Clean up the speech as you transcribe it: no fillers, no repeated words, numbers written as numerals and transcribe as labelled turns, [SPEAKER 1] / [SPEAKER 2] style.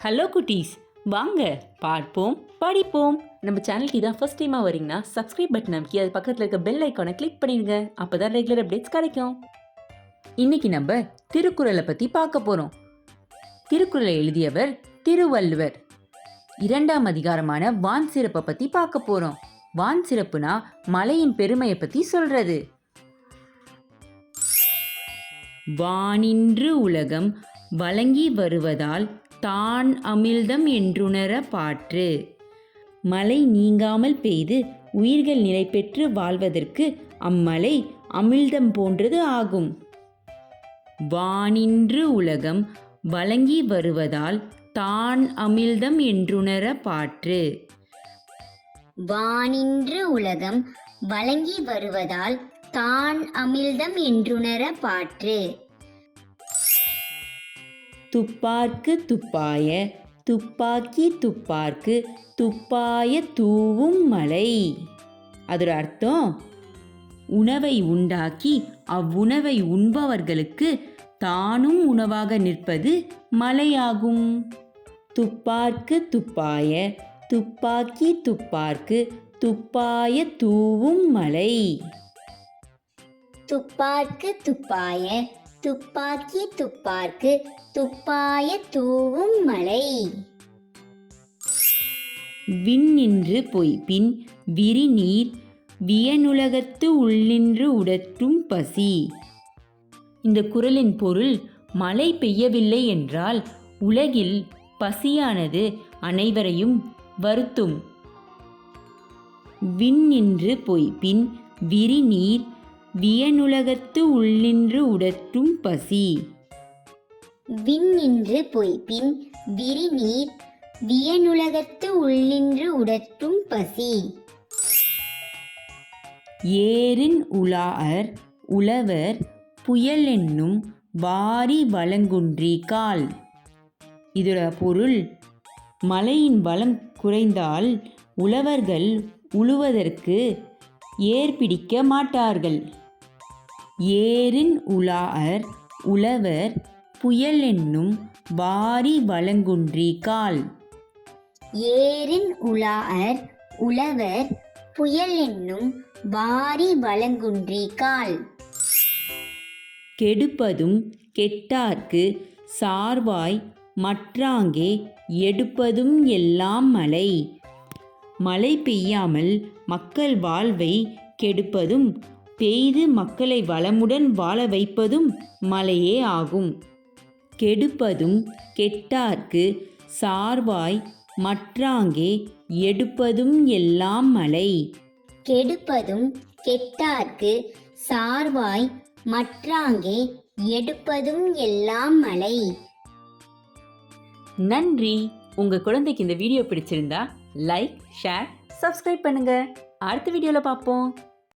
[SPEAKER 1] Hello குட்டீஸ், வாங்க பார்ப்போம் படிப்போம். நம்ம சேனலுக்கு இதான் ஃபர்ஸ்ட் டைமாக வரீங்கன்னா சப்ஸ்கிரைப் பட்டன் அமைக்கி அது பக்கத்தில் இருக்க பெல் ஐக்கானை கிளிக் பண்ணிடுங்க. அப்போ தான் ரெகுலர் அப்டேட்ஸ் கிடைக்கும். இன்னைக்கு நம்ம திருக்குறளை பற்றி பார்க்க போகிறோம். திருக்குறளை எழுதியவர் திருவள்ளுவர். 2ஆம் அதிகாரமான வான் சிறப்பை பற்றி பார்க்க போகிறோம். வான் சிறப்புனா மலையின் பெருமையை பற்றி சொல்கிறது. வானின்று உலகம் வழங்கி வருவதால் தான் அமிழ்தம் என்றுணர பாற்று. மழை நீங்காமல் பெய்து உயிர்கள் நிலை பெற்று வாழ்வதற்கு அம்மலை அமிழ்தம் போன்றது ஆகும். வானின்று உலகம் வழங்கி வருவதால் தான் அமிழ்தம் என்றுணர பாற்று.
[SPEAKER 2] வானின்று உலகம் வழங்கி வருவதால் தான் அமிழ்தம் என்றுணர பாற்று.
[SPEAKER 1] துப்பார்க்கு துப்பாய துப்பாக்கி துப்பார்க்கு துப்பாய தூவும் மலை. அதோட அர்த்தம், உணவை உண்டாக்கி அவ்வுணவை உண்பவர்களுக்கு தானும் உணவாக நிற்பது மலையாகும். துப்பார்க்கு துப்பாய துப்பாக்கி துப்பார்க்கு துப்பாய தூவும் மலை.
[SPEAKER 2] துப்பார்க்கு துப்பாய துப்பாக்கி துப்பார்க்கு துப்பாய தூவும் மலை.
[SPEAKER 1] விண்ணின்று பொய்ப்பின் விரிநீர் வியனுலகத்து உள்ளின்று உடற்றும் பசி. இந்த குறளின் பொருள், மழை பெய்யவில்லை என்றால் உலகில் பசியானது அனைவரையும் வருத்தும். விண்ணின்று பொய்ப்பின் விரிநீர் வியனுலகத்து உள்ளின்று உடற்றும் பசி.
[SPEAKER 2] விண்ணின்று பொய்ப்பின் விரிநீர் வியனுலகத்து உள்ளின்று உடற்றும் பசி.
[SPEAKER 1] ஏரின் உலாஅர் உழவர் புயல் என்னும் வாரி வளங்குன்றி கால். இதோட பொருள், மழையின் வளம் குறைந்தால் உழவர்கள் உழுவதற்கு ஏர் பிடிக்க மாட்டார்கள். ஏரின் உலாஅர் உழவர் புயல் என்னும் வாரி வளங்குன்றி கால்.
[SPEAKER 2] ஏரின் உலாஅர் உழவர் புயல் என்னும் வாரி வளங்குன்றி கால்.
[SPEAKER 1] கெடுப்பதும் கெட்டார்க்கு சார்வாய் மற்றாங்கே எடுப்பதும் எல்லாம் மழை. மழை பெய்யாமல் மக்கள் வாழ்வை கெடுப்பதும் பெய்து மக்களை வளமுடன் வாழ வைப்பதும் மழையே ஆகும். கெடுப்பதும் கெட்டார்க்கு சார்வாய் மற்றாங்கே எடுப்பதும் எல்லாம் மழை.
[SPEAKER 2] கெடுப்பதும் கெட்டார்க்கு சார்வாய் மற்றாங்கே எடுப்பதும் எல்லாம் மழை.
[SPEAKER 1] நன்றி. உங்க குழந்தைக்கு இந்த வீடியோ பிடிச்சிருந்தா லைக், ஷேர், சப்ஸ்கிரைப் பண்ணுங்க. அடுத்த வீடியோல பார்ப்போம்.